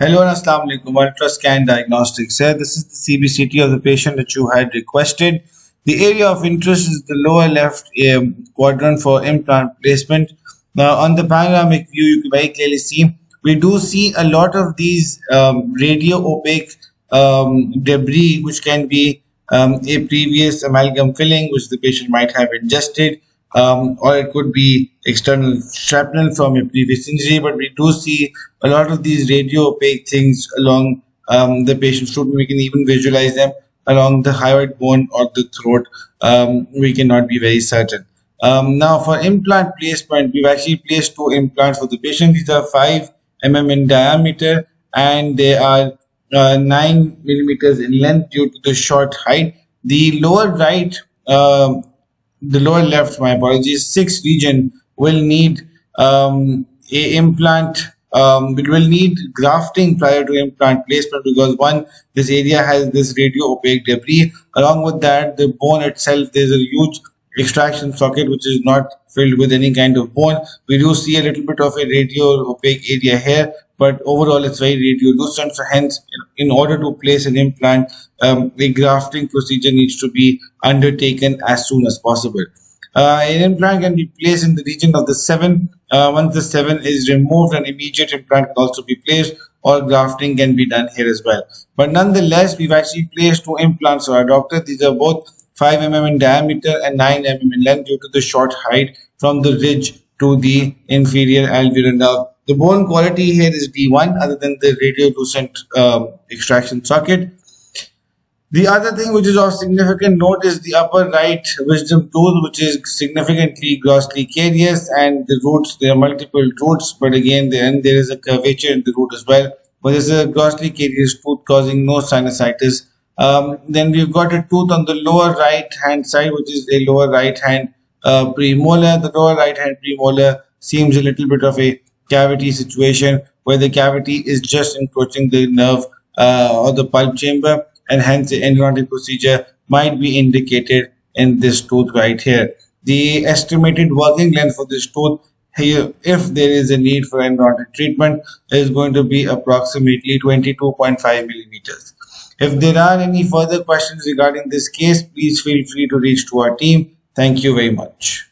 Hello and Assalamu alaikum. Ultrascan Diagnostics here. This is the CBCT of the patient that you had requested. The area of interest is the lower left quadrant for implant placement. Now, on the panoramic view, you can very clearly see we do see a lot of these radio opaque debris, which can be a previous amalgam filling, which the patient might have ingested, or it could be external shrapnel from a previous injury. But we do see a lot of these radio opaque things along the patient's throat. We can even visualize them along the hyoid bone or the throat. We cannot be very certain. Now, for implant placement, we've actually placed two implants for the patient. These are 5 mm in diameter, and they are 9 millimeters in length due to the short height. The lower right, the lower left, my apologies, 6 region will need a implant. It will need grafting prior to implant placement because one, this area has this radio opaque debris. Along with that, the bone itself, there's a huge extraction socket which is not filled with any kind of bone. We do see a little bit of a radio opaque area here, but overall it's very radiolucent. So hence, in order to place an implant, a grafting procedure needs to be undertaken as soon as possible. An implant can be placed in the region of the 7. Once the 7 is removed, an immediate implant can also be placed, or grafting can be done here as well. But nonetheless, we've actually placed two implants for our doctor. These are both 5 mm in diameter and 9 mm in length due to the short height from the ridge to the inferior alveolar nerve. The bone quality here is D1 other than the radiolucent extraction socket. The other thing which is of significant note is the upper right wisdom tooth, which is significantly grossly carious, and the roots, there are multiple roots, but again, then there is a curvature in the root as well. But there's a grossly carious tooth causing no sinusitis. Then we've got a tooth on the lower right hand side, which is a lower right hand premolar. The lower right hand premolar seems a little bit of a cavity situation where the cavity is just encroaching the nerve or the pulp chamber, and hence the endodontic procedure might be indicated in this tooth right here. The estimated working length for this tooth here, if there is a need for endodontic treatment, is going to be approximately 22.5 millimeters. If there are any further questions regarding this case, please feel free to reach to our team. Thank you very much.